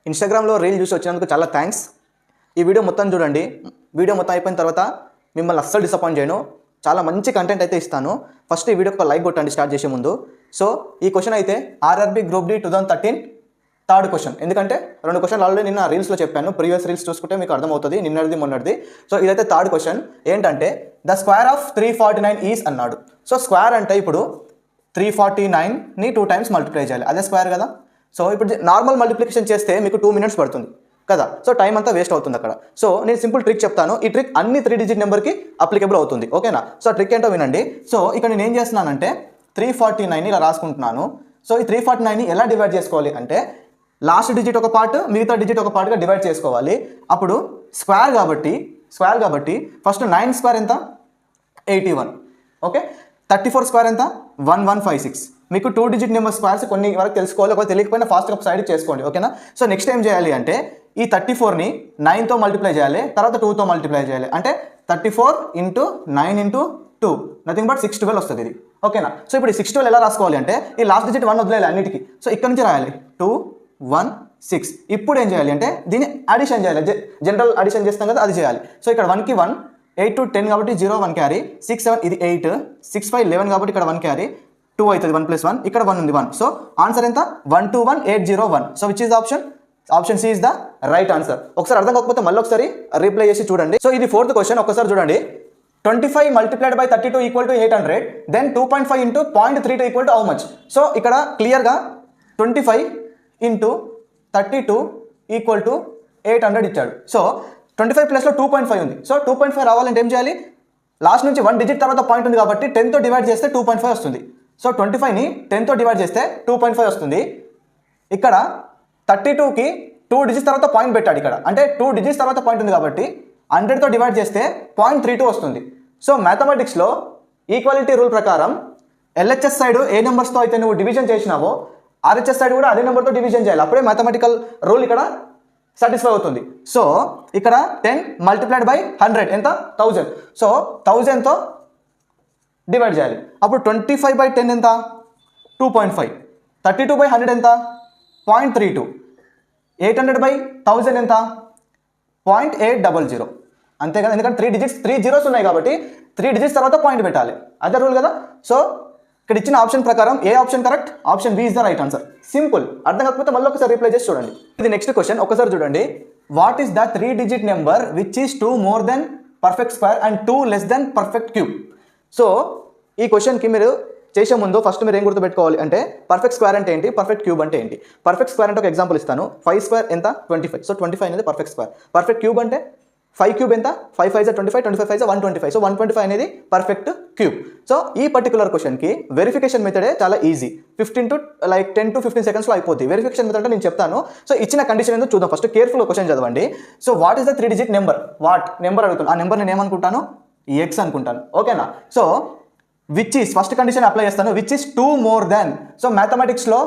ఇన్స్టాగ్రామ్లో రీల్ చూసి వచ్చినందుకు చాలా థ్యాంక్స్. ఈ వీడియో మొత్తం చూడండి. వీడియో మొత్తం అయిపోయిన తర్వాత మిమ్మల్ని అస్సలు డిసప్పాయింట్ చేయను. చాలా మంచి కంటెంట్ అయితే ఇస్తాను. ఫస్ట్ ఈ వీడియోకి ఒక లైక్ కొట్టండి స్టార్ట్ చేసే ముందు. సో ఈ క్వశ్చన్ అయితే RRB group D 2013 third question. ఎందుకంటే 2 క్వశ్చన్లు ఆల్రెడీ నిన్న రీల్స్లో చెప్పాను. ప్రీవియస్ రీల్స్ చూసుకుంటే మీకు అర్థమవుతుంది, నిన్నటిది మొన్నటిది. సో ఇదైతే థర్డ్ క్వశ్చన్. ఏంటంటే ద స్క్వేర్ ఆఫ్ 349 ఈజ్ అన్నాడు. సో స్క్వేర్ అంటే ఇప్పుడు 349ని 2 టైమ్స్ మల్టిప్లై చేయాలి, అదే స్క్వేర్ కదా. సో ఇప్పుడు నార్మల్ మల్టిప్లికేషన్ చేస్తే మీకు 2 minutes పడుతుంది కదా. సో టైం అంతా వేస్ట్ అవుతుంది అక్కడ. సో నేను సింపుల్ ట్రిక్ చెప్తాను. ఈ ట్రిక్ అన్ని 3 digit నెంబర్కి అప్లికేబుల్ అవుతుంది, ఓకేనా. సో ట్రిక్ ఏంటో వినండి. సో ఇక్కడ నేను ఏం చేస్తున్నానంటే 349ని ఇలా రాసుకుంటున్నాను. సో ఈ 349ని ఎలా డివైడ్ చేసుకోవాలి అంటే లాస్ట్ డిజిట్ ఒక పార్ట్, మిగతా డిజిట్ ఒక పార్ట్గా డివైడ్ చేసుకోవాలి. అప్పుడు స్క్వేర్ కాబట్టి ఫస్ట్ 9 స్క్వేర్ ఎంత 81, ఓకే. 34 స్క్వేర్ ఎంత 1156. మీకు 2 digit నెంబర్ స్క్వేర్స్ కొన్ని వరకు తెలుసుకోవాలి, ఒకవేళ తెలియకపోయినా ఫాస్ట్గా సైడ్ చేసుకోండి, ఓకేనా. సో నెక్స్ట్ ఏం చేయాలి అంటే ఈ 34ని 9తో మల్టిప్లై చేయాలి, తర్వాత 2తో మల్టిప్లై చేయాలి. అంటే 34 × 9 × 2 నథింగ్ బట్ 612 వస్తుంది ఇది, ఓకేనా. సో ఇప్పుడు ఈ 612 ఎలా రాసుకోవాలి అంటే ఈ లాస్ట్ డిజిట్ 1 వదిలేయాలి అన్నిటికీ. సో ఇక్కడ నుంచి రాయాలి 2 1 6. ఇప్పుడు ఏం చేయాలి అంటే దీన్ని అడిషన్ చేయాలి, జనరల్ అడిషన్ చేస్తాం కదా అది చేయాలి. సో ఇక్కడ 1కి 1, 8 to 10 కాబట్టి 0 1 క్యారీ, 6 7 ఇది 8, 6 5 11 కాబట్టి ఇక్కడ 1 క్యారీ, 2 అవుతుంది, 1 + 1 ఇక్కడ 1 ఉంది 1. సో ఆన్సర్ ఎంత 121,801. So which is option C is the right answer. ఒకసారి అర్థం కాకపోతే మళ్ళీ ఒకసారి రీప్లై చేసి చూడండి. సో ఇది 4th క్వశ్చన్. ఒకసారి చూడండి. 25 multiplied by 32 = 800, then 2.5 × 0.32 = how much? So ఇక్కడ క్లియర్గా 25 × 32 = 800 ఇచ్చాడు. సో 25 ప్లస్లో 2.5 ఉంది. సో 2.5 రావాలంటే ఏం చేయాలి, లాస్ట్ నుంచి 1 digit తర్వాత పాయింట్ ఉంది కాబట్టి 10తో డివైడ్ చేస్తే 2.5 వస్తుంది. సో 25ని 10తో డివైడ్ చేస్తే 2.5 వస్తుంది. ఇక్కడ 32కి 2 digits తర్వాత పాయింట్ పెట్టాడు ఇక్కడ, అంటే 2 digits తర్వాత పాయింట్ ఉంది కాబట్టి 100తో డివైడ్ చేస్తే 0.32 వస్తుంది. సో మ్యాథమెటిక్స్లో ఈక్వాలిటీ రూల్ ప్రకారం ఎల్హెచ్ఎస్ సైడ్ ఏ నెంబర్స్తో అయితే నువ్వు డివిజన్ చేసినావో ఆర్హెచ్ఎస్ సైడ్ కూడా అదే నెంబర్తో డివిజన్ చేయాలి, అప్పుడే మ్యాథమెటికల్ రూల్ ఇక్కడ సాటిస్ఫై అవుతుంది. సో ఇక్కడ 10 multiplied by 100 ఎంత 1000. సో 1000తో డివైడ్ చేయాలి. అప్పుడు 25/10 ఎంత 2.5, 32/100 ఎంత 0.32, 800/1000 ఎంత 0.800. అంతే కదా, ఎందుకంటే 3 zeros ఉన్నాయి కాబట్టి 3 digits తర్వాత పాయింట్ పెట్టాలి, అదే రూల్ కదా. సో ఇక్కడ ఇచ్చిన ఆప్షన్ ప్రకారం ఏ option correct, option B is the right answer. Simple. అర్థం కాకపోతే మళ్ళీ ఒకసారి రిప్లై చేసి చూడండి. ఇది నెక్స్ట్ క్వశ్చన్. ఒకసారి చూడండి. What is the 3 digit number which is 2 more than perfect square and 2 less than perfect cube? So ఈ క్వశ్చన్కి మీరు చేసే ముందు ఫస్ట్ మీరు ఏం గుర్తుపెట్టుకోవాలి అంటే పర్ఫెక్ట్ స్క్వేర్ అంటే ఏంటి, పర్ఫెక్ట్ క్యూబ్ అంటే ఏంటి. పర్ఫెక్ట్ స్క్వేర్ అంటే ఒక ఎగ్జాంపుల్ ఇస్తాను. 5 స్క్వేర్ ఎంత 25. సో 25 అనేది పర్ఫెక్ట్ స్క్వేర్. పర్ఫెక్ట్ క్యూబ్ అంటే 5 క్యూబ్ ఎంత 5 5 25, 25 5 125. సో 125 అనేది పర్ఫెక్ట్ క్యూబ్. సో ఈ పర్టికులర్ క్వశ్చన్కి వెరిఫికేషన్ మెథడే చాలా ఈజీ. 10 to 15 secondsలో అయిపోద్ది. వెరిఫికేషన్ మెథడ్ అంటే నేను చెప్తాను. సో ఇచ్చిన కండిషన్ ఏందో చూద్దాం. ఫస్ట్ కేర్ఫుల్గా క్వశ్చన్ చదవండి. So what is the 3 digit number, what number అడుగుతాను, ఆ నెంబర్ నేను ఏమనుకుంటాను ఎక్స్ అనుకుంటాను, ఓకేనా. So which is first condition apply చేస్తాను, which is 2 more than. So మ్యాథమెటిక్స్లో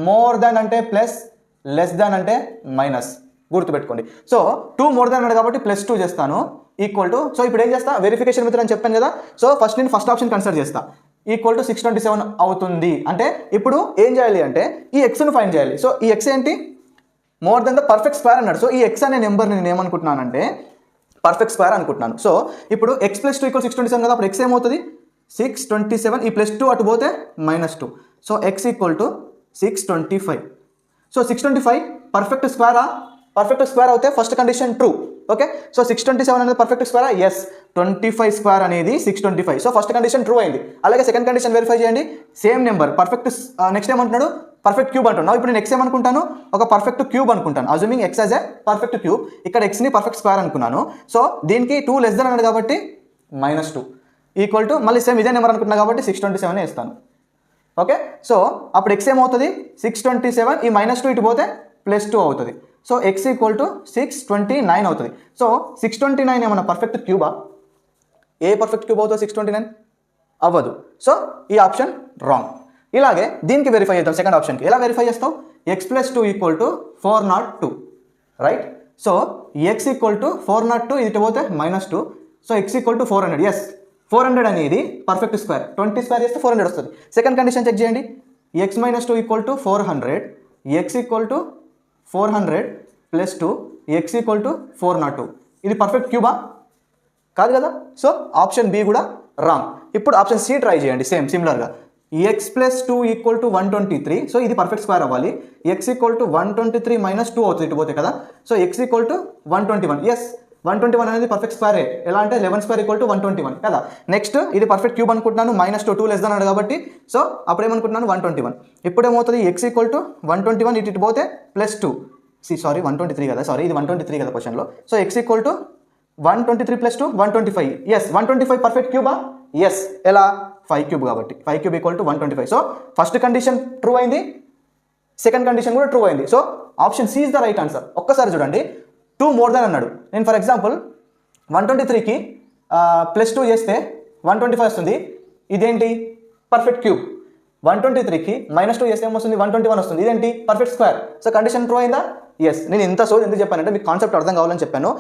మోర్ దాన్ అంటే ప్లస్, లెస్ దాన్ అంటే మైనస్, గుర్తుపెట్టుకోండి. సో 2 more than అన్నాడు కాబట్టి +2 చేస్తాను ఈక్వల్ టు. సో ఇప్పుడు ఏం చేస్తా, వెరిఫికేషన్ మెథడ్ అని చెప్పాను కదా. సో ఫస్ట్ నేను ఫస్ట్ ఆప్షన్ కన్సిడర్ చేస్తా, ఈక్వల్ టు 627 అవుతుంది. అంటే ఇప్పుడు ఏం చేయాలి అంటే ఈ ఎక్స్ను ఫైండ్ చేయాలి. సో ఈ ఎక్స్ ఏంటి, more than the perfect square అన్నాడు. సో ఈ ఎక్స్ అనే నెంబర్ని నేను ఏమనుకుంటున్నానంటే పర్ఫెక్ట్ స్క్వేర్ అనుకుంటున్నాను. సో ఇప్పుడు x + 2 = 627 కదా. అప్పుడు x ఏమవుతుంది 627, ఈ +2 అటు పోతే -2. So x = 625. సో 625 పర్ఫెక్ట్ స్క్వేరా, పర్ఫెక్ట్ స్క్వేర్ అవుతే first condition true, okay. So 627 అనేది పర్ఫెక్ట్ స్క్వేరా, ఎస్. 25 స్క్వేర్ అనేది 625. సో ఫస్ట్ కండిషన్ ట్రూ అయింది. అలాగే సెకండ్ కండిషన్ వెరిఫై చేయండి. సేమ్ నెంబర్ పర్ఫెక్ట్, నెక్స్ట్ ఏమంటున్నాడు పర్ఫెక్ట్ క్యూబ్ అంటున్నావు. ఇప్పుడు నెక్స్ట్ ఏమనుకుంటాను ఒక పర్ఫెక్ట్ క్యూబ్ అనుకుంటాను, assuming x as a perfect cube. ఇక్కడ x ని పర్ఫెక్ట్ స్క్వేర్ అనుకున్నాను. సో దీనికి 2 less than అన్నాడు కాబట్టి -2 ఈక్వల్ టు మళ్ళీ సేమ్ ఇదే నెంబర్ అనుకుంటున్నా కాబట్టి 627 వేస్తాను, ఓకే. సో అప్పుడు x ఏమవుతుంది 627, ఈ -2 ఇటు పోతే +2 అవుతుంది. సో x = 629 అవుతుంది. సో 629 ఏమన్నా పర్ఫెక్ట్ క్యూబా, ఏ పర్ఫెక్ట్ క్యూబ్ అవుతుంది 629 అవ్వదు. సో ఈ ఆప్షన్ రాంగ్. ఇలాగే దీనికి వెరిఫై చేద్దాం. సెకండ్ ఆప్షన్కి ఎలా వెరిఫై చేస్తావు, x + 2 = 402, రైట్. సో x = 402, ఇటు పోతే -2. So x = 400, yes. 400 అనేది పర్ఫెక్ట్ స్క్వేర్. 20 స్క్వేర్ చేస్తే 400 వస్తుంది. సెకండ్ కండిషన్ చెక్ చేయండి. x - 2 = 400, x = 400 plus 2 x equal to 402. ఇది పర్ఫెక్ట్ క్యూబా? కాదు కదా. సో ఆప్షన్ బి కూడా రాంగ్. ఇప్పుడు ఆప్షన్ సి ట్రై చేయండి సిమిలర్గా. X plus 2 equal to 123. So ఇది పర్ఫెక్ట్ స్క్వేర్ అవ్వాలి. ఎక్స్ ఈక్వల్ టు 123 మైనస్ 2 అవుతుంది ఇటు పోతే కదా. So x equal to 121. Yes 121 అనేది పర్ఫెక్ట్ స్క్వేరే. ఎలా అంటే 11 స్క్వేర్ ఈక్వల్ టు 121 కదా. నెక్స్ట్ ఇది పర్ఫెక్ట్ క్యూబ్ అనుకుంటున్నాను. మైనస్ 2 లెస్ అన్నాడు కాబట్టి సో అప్పుడు ఏమనుకుంటున్నాను 121. ఇప్పుడు ఏమవుతుంది ఎక్స్ ఈక్వల్ టు 121 ఇటు పోతే ప్లస్ 2 సారీ 123 కదా, సారీ ఇది 123 కదా క్వశ్చన్లో. So x equal to 123 plus 2 125. Yes 125 perfect క్యూబా? ఎస్. ఎలా? 5 క్యూబ్ కాబట్టి 5 cube equal to 125. So first condition true అయింది, సెకండ్ కండిషన్ కూడా ట్రూ అయింది. So option C is the right answer. ఒక్కసారి చూడండి, 2 మోర్ దాన్ అన్నాడు. నేను ఫర్ ఎగ్జాంపుల్ 123కి ప్లస్ 2 చేస్తే 125 వస్తుంది. ఇదేంటి? Perfect cube. 123కి మైనస్ 2 చేస్తే ఏమొస్తుంది? 121 వస్తుంది. ఇదేంటి? Perfect square. So condition true అయిందా? ఎస్. నేను ఇంత సోది ఎందుకు చెప్పానంటే మీకు కాన్సెప్ట్ అర్థం కావాలని చెప్పాను.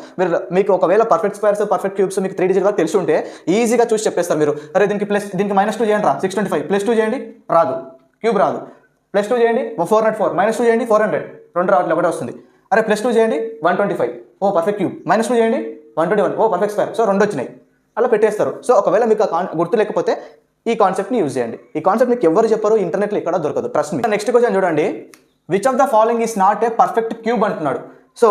మీకు ఒకవేళ పర్ఫెక్ట్ స్క్వేర్స్ పర్ఫెక్ట్ క్యూబ్స్ మీకు 3 డిజిట్ వరకు తెలిసి ఉంటే ఈజీగా చూసి చెప్పేస్తారు మీరు. అరే దీనికి మైనస్ 2 చేయండి రా 625, ప్లస్ 2 చేయండి రాదు, క్యూబ్ రాదు. ప్లస్ 2 చేయండి 404, మైనస్ 2 చేయండి 400, 2 రావట్లేదు, ఒకటే వస్తుంది. అరే ప్లస్ 2 చేయండి 125, ఓ పర్ఫెక్ట్ క్యూబ్. మైనస్ 2 చేయండి 121, ఓ పర్ఫెక్ట్ స్క్వేర్. సో 2 వచ్చినాయి, అలా పెట్టేస్తారు. సో ఒకవేళ మీకు గుర్తు లేకపోతే ఈ కాన్సెప్ట్ని యూజ్ చేయండి. ఈ కాన్సెప్ట్ మీకు ఎవరు చెప్పరు, ఇంటర్నెట్లో ఎక్కడ దొరకదు, ట్రస్ట్ మీ. నెక్స్ట్ క్వశ్చన్ చూడండి, which of the following is not a perfect cube అంటున్నాడు. So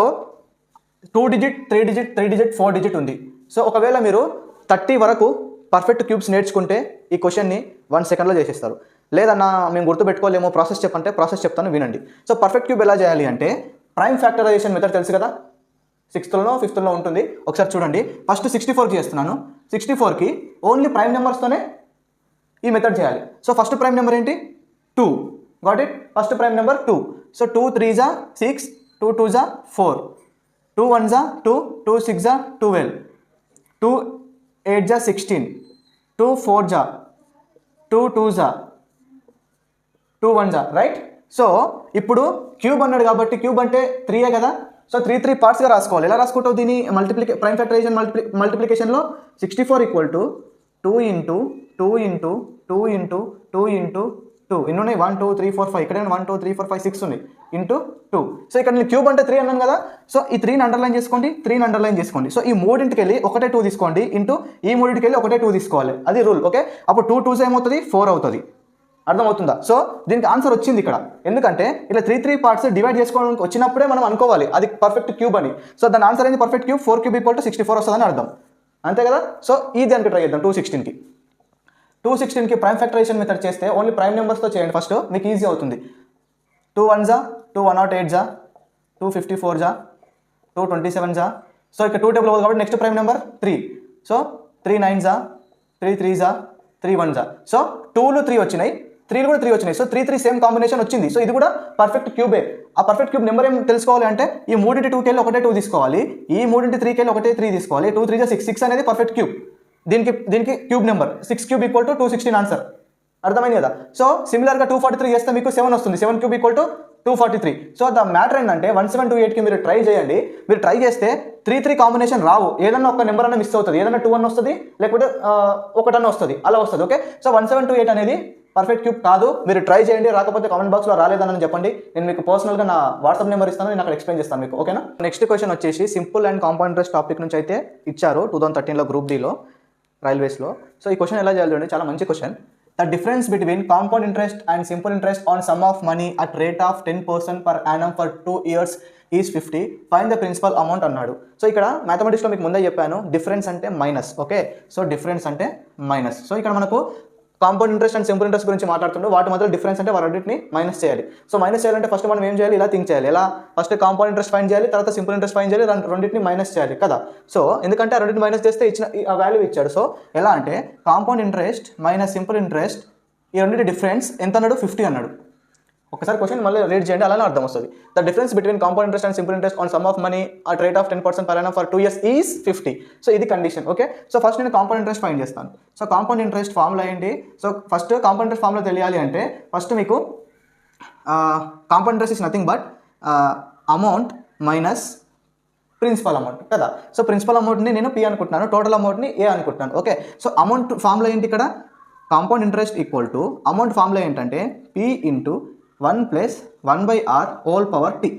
2 digit 3 digit 3 digit 4 digit ఉంది. సో ఒకవేళ మీరు 30 వరకు పర్ఫెక్ట్ క్యూబ్స్ నేర్చుకుంటే ఈ క్వశ్చన్ని 1 సెకండ్లో చేసేస్తారు. లేదన్నా మేము గుర్తుపెట్టుకోలేమో, ప్రాసెస్ చెప్పంటే ప్రాసెస్ చెప్తాను వినండి. సో పర్ఫెక్ట్ క్యూబ్ ఎలా చేయాలి అంటే ప్రైమ్ ఫ్యాక్టరైజేషన్ మెథడ్ తెలుసు కదా, 6th 5th ఉంటుంది. ఒకసారి చూడండి, ఫస్ట్ 64కి చేస్తున్నాను. 64కి ఓన్లీ ప్రైమ్ నెంబర్స్తోనే ఈ మెథడ్ చేయాలి. సో ఫస్ట్ ప్రైమ్ నెంబర్ ఏంటి? 2. Got it? First prime number 2. So 2 3 6, 2 2 4, 2 1 2, 2 6 12, 2 8 16, 2 4 2 2 2 1 right. So ఇప్పుడు క్యూబ్ అన్నాడు కాబట్టి క్యూబ్ అంటే 3 కదా. సో 3 పార్ట్స్గా రాసుకోవాలి. ఎలా రాసుకుంటావు దీన్ని? ప్రైమ్ ఫ్యాక్టరైజేషన్ మల్టిప్లికేషన్లో 64 equal to 2 into 2 into 2 into 2 into 2 ఎన్ని ఉన్నాయి? 1 2 3 4 5. ఇక్కడ 1 2 3 4 5 6 ఉన్నాయి ఇంటూ 2. సో ఇక్కడ నేను క్యూబ్ అంటే 3 అన్నాను కదా. సో ఈ 3ని అండర్లైన్ చేసుకోండి, 3ని అండర్లైన్ చేసుకోండి. సో ఈ మూడింటికి వెళ్ళి ఒకటే 2 తీసుకోండి ఇంటూ ఈ మూడింటికి వెళ్ళి ఒకటే 2 తీసుకోవాలి. అది రూల్. ఓకే, అప్పుడు 2 2s ఏమవుతుంది? 4 అవుతుంది. అర్థమవుతుందా? సో దీనికి ఆన్సర్ వచ్చింది ఇక్కడ. ఎందుకంటే ఇలా 3 పార్ట్స్ డివైడ్ చేసుకోవడానికి వచ్చినప్పుడే మనం అనుకోవాలి అది పర్ఫెక్ట్ క్యూబ్ అని. సో దాని ఆన్సర్ ఏంది? Perfect cube 4 cube equal to 64 వస్తుందని అర్థం. అంతే కదా. సో ఈ దానికి ట్రై చేద్దాం. 216కి ప్రైమ్ ఫ్యాక్టరైజేషన్ మెథడ్ చేస్తే ఓన్లీ ప్రైమ్ నెంబర్స్తో చేయండి ఫస్ట్, మీకు ఈజీ అవుతుంది. 2 1 2 108 254 227. సో ఇక్కడ 2 టేబుల్ కాబట్టి next prime number 3. So 3 9 3 3 3 1. So 2లు 3 వచ్చినాయి, 3లు కూడా 3 వచ్చినాయి. సో 3 3 సేమ్ కాంబినేషన్ వచ్చింది. సో ఇది కూడా పర్ఫెక్ట్ క్యూబే. ఆ పర్ఫెక్ట్ క్యూబ్ నెంబర్ ఏం తెలుసుకోవాలి అంటే ఈ 3 2కి వెళ్ళి ఒకటే 2 తీసుకోవాలి, ఈ 3 3కి వెళ్ళి ఒకటే 3 తీసుకోవాలి. 2 3 6 6 అనేది పర్ఫెక్ట్ క్యూబ్. దీనికి cube number 6 cube equal to 216 answer. అర్థమైంది కదా. సో సిమిలర్గా 243 చేస్తే మీకు 7 వస్తుంది. 7 cube equal to 243. So the matter ఏంటంటే 1728కి మీరు ట్రై చేయండి. మీరు ట్రై చేస్తే 3 3 కాంబినేషన్ రావు, ఏదన్నా ఒక నెంబర్ అన్న మిస్ అవుతుంది, ఏదన్నా 2 1 వస్తుంది, లేకపోతే 1 అన్న వస్తుంది, అలా వస్తుంది. ఓకే, సో 1728 అనేది పర్ఫెక్ట్ క్యూబ్ కాదు. మీరు ట్రై చేయండి, రాకపోతే కామెంట్ బాక్స్లో రాలేదని చెప్పండి. నేను మీకు పర్సనల్గా నా వాట్సాప్ నెంబర్ ఇస్తాను, నేను అక్కడ ఎక్స్ప్లెయిన్ చేస్తాను మీకు. ఓకేనా. నెక్స్ట్ క్వశ్చన్ వచ్చేసి simple and compound interest topic నుంచి అయితే ఇచ్చారు 2013లో గ్రూప్ డీలో రైల్వేస్లో. సో ఈ క్వశ్చన్ ఎలా చేయాలి చూడండి, చాలా మంచి question. The difference between compound interest and simple interest on sum of money at rate of 10% per annum for 2 years is 50. Find the principal amount అన్నాడు. సో ఇక్కడ మ్యాథమెటిక్స్లో మీకు ముందే చెప్పాను, డిఫరెన్స్ అంటే మైనస్. ఓకే, సో డిఫరెన్స్ అంటే minus. So ఇక్కడ మనకు compound interest and simple interest గురించి మాట్లాడుతుండే, వాటి మధ్యలో డిఫరెన్స్ అంటే వాటిని మైనస్ చేయాలి. సో మైనస్ చేయాలంటే ఫస్ట్ మనం ఏం చేయాలి? ఇలా థింక్ చేయాలి. ఎలా? ఫస్ట్ కాంపౌండ్ ఇంట్రెస్ట్ ఫైండ్ చేయాలి, తర్వాత సింపుల్ ఇంట్రెస్ట్ ఫైండ్ చేయాలి, రెండింటిని మైనస్ చేయాలి కదా. సో ఎందుకంటే ఆ రెండింటిని మైనస్ చేస్తే ఇచ్చిన ఆ వాల్యూ ఇచ్చాడు. సో ఎలా అంటే compound interest minus simple interest, ఈ రెండింటి డిఫరెన్స్ ఎంత అన్నాడు? 50 అన్నాడు. ఒకసారి క్వశ్చన్ మళ్ళీ రీడ్ చేయండి, అలానే అర్థం వస్తుంది. The difference between compound interest and simple interest on sum of money at rate of 10% per annum for 2 years is 50. So ఇది కండిషన్. ఓకే, సో ఫస్ట్ నేను కాంపౌండ్ ఇంట్రెస్ట్ ఫైండ్ చేస్తాను. సో కాంపౌండ్ ఇంట్రెస్ట్ ఫార్ములా ఏంటి? So first compound interest formula తెలియాలి అంటే first మీకు compound interest is nothing but amount minus principal amount కదా. So principal అమౌంట్ని నేను P అనుకుంటున్నాను, టోటల్ అమౌంట్ని A అనుకుంటున్నాను. ఓకే, సో అమౌంట్ ఫార్ములా ఏంటి ఇక్కడ? Compound interest equal to amount formula ఏంటంటే P into 1 + 1/r whole power T.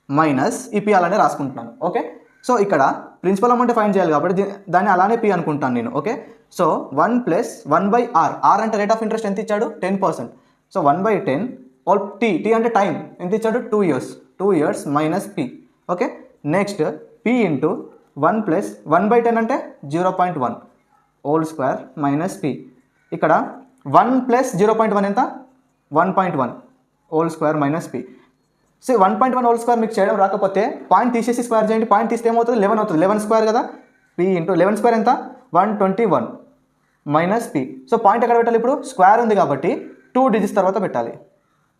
Minus ఈ పి అలానే రాసుకుంటున్నాను. ఓకే, సో ఇక్కడ ప్రిన్సిపల్ అమౌంట్ ఫైండ్ చేయాలి కాబట్టి దాన్ని అలానే పి అనుకుంటాను నేను. ఓకే, సో 1 + 1/r, ఆర్ అంటే రేట్ ఆఫ్ ఇంట్రెస్ట్ ఎంత ఇచ్చాడు 10%. సో 1/10 ఆల్ టీ అంటే టైం ఎంత ఇచ్చాడు 2 years, 2 years minus P. Okay, next P into 1 + 1/10 అంటే 0.1 హోల్ స్క్వేర్ మైనస్ పి. ఇక్కడ 1 + 0.1 ఎంత 1.1 whole square minus P. So 1.1 whole square మీకు చేయడం రాకపోతే పాయింట్ తీసేసి స్క్వేర్ చేయండి. పాయింట్ తీస్తే ఏమవుతుంది 11 అవుతుంది. 11 స్క్వేర్ కదా, పి ఇంటూ 11 స్క్వేర్ ఎంత 121 మైనస్ పి. సో పాయింట్ ఎక్కడ పెట్టాలి ఇప్పుడు, స్క్వేర్ ఉంది కాబట్టి 2 digits తర్వాత పెట్టాలి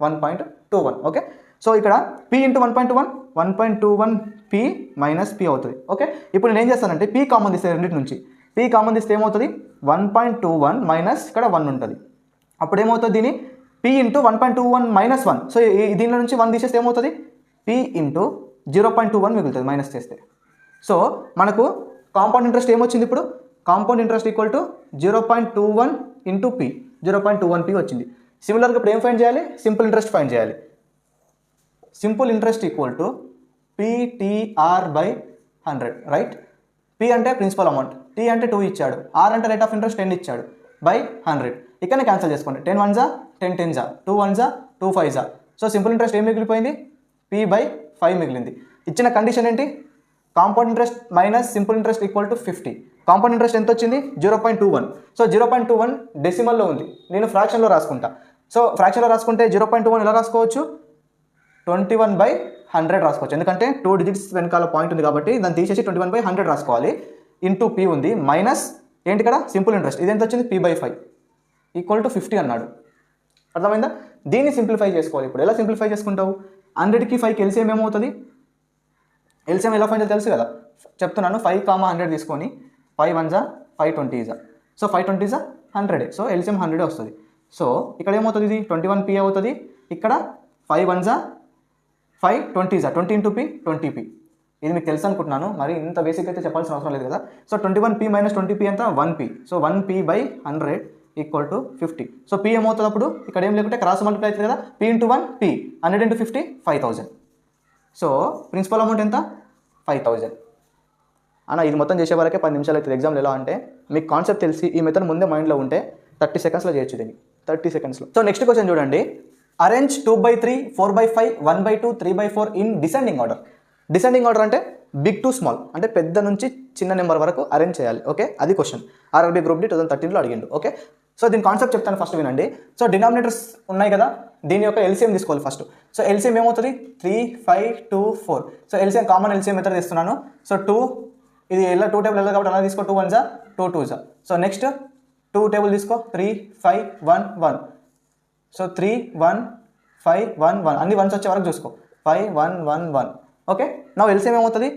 1.21. ఓకే, సో ఇక్కడ P into 1.21 P minus P అవుతుంది. ఓకే, ఇప్పుడు నేను ఏం చేస్తానంటే పి కామన్ తీస్తే రెండింటి నుంచి, పి కామన్ తీస్తే ఏమవుతుంది 1.21 మైనస్ ఇక్కడ 1 ఉంటుంది. అప్పుడు ఏమవుతుంది దీని పి ఇంటూ 1.21 మైనస్ 1. సో దీనిలో నుంచి 1 తీసేస్తే ఏమవుతుంది పి ఇంటూ 0.21 మిగులుతుంది మైనస్ చేస్తే. సో మనకు కాంపౌండ్ ఇంట్రెస్ట్ ఏమొచ్చింది ఇప్పుడు, compound interest equal to 0.21 into P, 0.21 P వచ్చింది. సిమిలర్గా ఇప్పుడు ఏం ఫైండ్ చేయాలి, సింపుల్ ఇంట్రెస్ట్ ఫైండ్ చేయాలి. Simple interest equal to PTR/100, right. P అంటే ప్రిన్సిపల్ అమౌంట్, టీ అంటే 2 ఇచ్చాడు, ఆర్ అంటే రేట్ ఆఫ్ ఇంట్రెస్ట్ 10 ఇచ్చాడు, బై 100. ఇక్కడనే క్యాన్సిల్ చేసుకోండి. 10 1 జా 10 10 జా 2 1 జా 2 5 జా. సో సింపుల్ ఇంట్రెస్ట్ ఏం మిగిలిపోయింది P/5 మిగిలింది. ఇచ్చిన కండిషన్ ఏంటి, compound interest minus simple interest equal to 50. Compound interest ఎంత వచ్చింది 0.21. సో 0.21 డెసిమల్లో ఉంది, నేను ఫ్రాక్షన్లో రాసుకుంటా. సో ఫ్రాక్షన్లో రాసుకుంటే 0.21 ఎలా రాసుకోవచ్చు 21/100 రాసుకోవచ్చు. ఎందుకంటే 2 digits వెనకాల పాయింట్ ఉంది కాబట్టి దాన్ని తీసేసి 21/100 రాసుకోవాలి. ఇంటూ పి ఉంది మైనస్ ఏంటి ఇక్కడ సింపుల్ ఇంట్రెస్ట్, ఇది ఎంత వచ్చింది P/5 ఈక్వల్ టు 50 అన్నాడు. అర్థమైందా, దీన్ని సింప్లిఫై చేసుకోవాలి. ఇప్పుడు ఎలా సింప్లిఫై చేసుకుంటావు, 100కి 5కి ఎల్సిఎం ఏమవుతుంది, ఎల్సిఎం ఎలా ఫైండ్ తెలుసు కదా, చెప్తున్నాను. 5, 100 తీసుకొని 5 1 జా 5 20 జా, సో 5 20 జా 100, సో ఎల్సిఎం 100 వస్తుంది. సో ఇక్కడ ఏమవుతుంది ఇది 21 పి అవుతుంది. ఇక్కడ 5 1 జా 5 20 జా 20 ఇంటూ పి 20 పి. ఇది మీకు తెలుసు అనుకుంటున్నాను, మరి ఇంత బేసిక్ అయితే చెప్పాల్సిన అవసరం లేదు కదా. సో 21 పి మైనస్ 20 పి ఎంత 1 పి. సో 1 పి/100 ఈక్వల్ టు 50. సో పి ఏమవుతుంది అప్పుడు, ఇక్కడ ఏం లేకుంటే క్రాస్ మల్టిప్లై అవుతుంది కదా, P into 1 P, 100 into 50 5000. So principal amount ఎంత 5000. అన్న ఇది మొత్తం చేసే వరకే 10 నిమిషాలు అవుతుంది. ఎగ్జామ్లో ఎలా అంటే మీకు కాన్సెప్ట్ తెలిసి ఈ మెథడ్ ముందే మైండ్లో ఉంటే 30 secondsలో చేయొచ్చు దీన్ని, 30 secondsలో. సో నెక్స్ట్ క్వశ్చన్ చూడండి, arrange 2/3, 4/5, 1/2, 3/4 in descending order. Descending order అంటే బిగ్ టు స్మాల్, అంటే పెద్ద నుంచి చిన్న నెంబర్ వరకు అరేంజ్ చేయాలి. ఓకే, అది క్వశ్చన్. ఆర్ఆర్బీ గ్రూప్ డి 2013లో అడిగిండు. ఓకే, సో దీని కాన్సెప్ట్ చెప్తాను, ఫస్ట్ వినండి. సో డినామినేటర్స్ ఉన్నాయి కదా, దీని యొక్క ఎల్సిఎం తీసుకోవాలి ఫస్ట్. సో ఎల్సిఎం ఏమవుతుంది 3 5 2 4. So LCM common LCM method తీస్తున్నాను. సో 2 ఇది ఎలా 2 టేబుల్ వెళ్ళదు కాబట్టి అలా తీసుకో, 2 1 జా 2 2 జా. సో నెక్స్ట్ 2 టేబుల్ తీసుకో, 3 5 1 1. సో 3 1 5 1 1 అన్ని 1s వచ్చే వరకు చూసుకో, 5 1 1 1. ఓకే, నా ఎల్సిఎం ఏమవుతుంది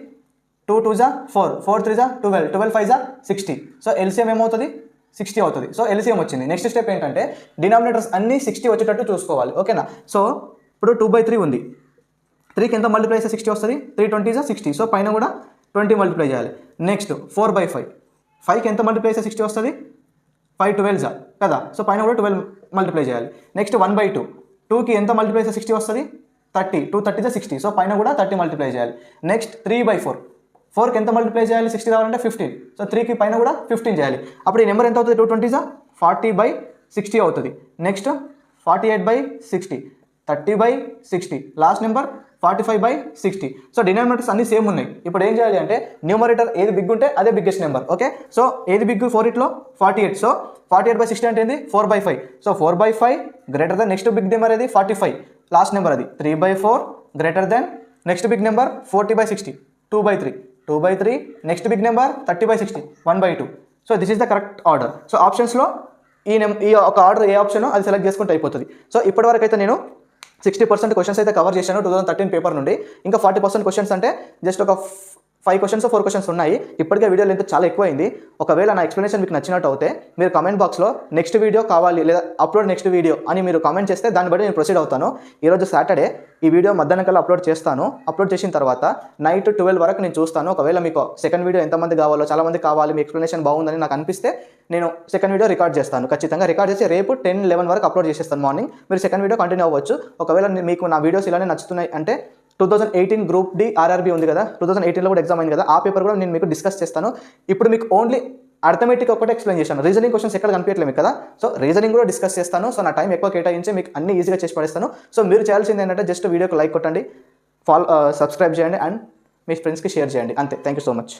2 2 జా 4, 4 3 జా 12, 12 5 జా 60. సో ఎల్సిఎం ఏమవుతుంది 60 అవుతుంది. సో ఎల్సిఎం వచ్చింది. నెక్స్ట్ స్టెప్ ఏంటంటే డినామినేటర్స్ అన్ని 60 వచ్చేటట్టు చూసుకోవాలి. ఓకేనా, సో ఇప్పుడు 2/3 ఉంది, 3కి ఎంత మల్టిప్లై చేస్తే 60 వస్తుంది, 3 20 జా 60. సో పైన కూడా 20 మల్టిప్లై చేయాలి. నెక్స్ట్ 4/5, 5కి ఎంత మల్టిప్లై చేస్తే 60 వస్తుంది, 5 12 జా కదా. సో పైన కూడా 12 మల్టిప్లై చేయాలి. నెక్స్ట్ 1/2, 2కి ఎంత మల్టిప్లై చేస్తే 60 వస్తుంది, 30, 2 30 జా 60. సో పైన కూడా 30 మల్టిప్లై చేయాలి. నెక్స్ట్ 3/4, 4కి ఎంత మల్టిప్లై చేయాలి 60 రావాలంటే 15. సో 3కి పైన కూడా 15 చేయాలి. అప్పుడు ఈ నెంబర్ ఎంత అవుతుంది 220 జా 40/60 అవుతుంది. Next 48/60, 30/60, last number 45/60. So denominators అన్ని సేమ్ ఉన్నాయి. ఇప్పుడు ఏం చేయాలి అంటే న్యూమరేటర్ ఏది బిగ్ ఉంటే అదే బిగ్గెస్ట్ నెంబర్. ఓకే, సో ఏది బిగ్ 4 48. సో 48/60 అంటే ఏంది 4/5. So 4/5 greater than next big number ఏది 45, లాస్ట్ నెంబర్ అది 3/4 greater than next big number 40/60, 2/3, 2/3 next big number 30/60, 1/2. So this is the correct order. So ఆప్షన్స్లో ఈ ఒక ఆర్డర్ ఏ ఆప్షన్ అది సెలెక్ట్ చేసుకుంటే అయిపోతుంది. సో ఇప్పటివరకు అయితే నేను 60% క్వశ్చన్స్ అయితే కవర్ చేశాను 2013 పేపర్ నుండి. ఇంకా 40% క్వశ్చన్స్ అంటే జస్ట్ ఒక 5 questions 4 questions ఉన్నాయి. ఇప్పటికే వీడియో లెంత్ చాలా ఎక్కువైంది. ఒకవేళ నా ఎక్స్ప్లెనేషన్ మీకు నచ్చినట్టు అయితే మీరు కమెంట్ బాక్స్లో నెక్స్ట్ వీడియో కావాలి లేదా అప్లోడ్ నెక్స్ట్ వీడియో అని మీరు కామెంట్ చేస్తే దాన్ని బట్టి నేను ప్రొసీడ్ అవుతాను. ఈరోజు సాటర్డే, ఈ వీడియో మధ్యాహ్నం కల్లా అప్లోడ్ చేస్తాను. అప్లోడ్ చేసిన తర్వాత నైట్ 12 వరకు నేను చూస్తాను. ఒకవేళ మీకు సెకండ్ వీడియో ఎంతమంది కావాలో, చాలా మంది కావాలి, మీ ఎక్స్ప్లెనేషన్ బాగుందని నాకు అనిపిస్తే నేను సెకండ్ వీడియో రికార్డ్ చేస్తాను. ఖచ్చితంగా రికార్డ్ చేసి రేపు 10-11 వరకు అప్లోడ్ చేసేస్తాను మార్నింగ్. మీరు సెకండ్ వీడియో కంటిన్యూ అవ్వచ్చు. ఒకవేళ మీకు నా వీడియోస్ ఇలానే నచ్చుతున్నాయి అంటే 2018 గ్రూప్ డి ఆర్ఆర్బీ ఉంది కదా, 2018లో కూడా ఎగ్జామ్ అయింది కదా, ఆ పేపర్ కూడా నేను మీకు డిస్కస్ చేస్తాను. ఇప్పుడు మీకు ఓన్లీ అర్థమెటిక్ ఒకటే ఎక్స్ప్లెయిన్ చేశాను, రీజనింగ్ క్వశ్చన్స్ ఎక్కడ కనిపించట్లేదు మీకు కదా. సో రీజనింగ్ కూడా డిస్కస్ చేస్తాను. సో నా టైం ఎక్కువ కేటాయించి మీకు అన్ని ఈజీగా చేసి పడేస్తాను. సో మీరు చేయాల్సింది ఏంటంటే జస్ట్ వీడియోకి లైక్ కొట్టండి, సబ్స్క్రైబ్ చేయండి అండ్ మీ ఫ్రెండ్స్కి షేర్ చేయండి, అంతే. Thank you so much.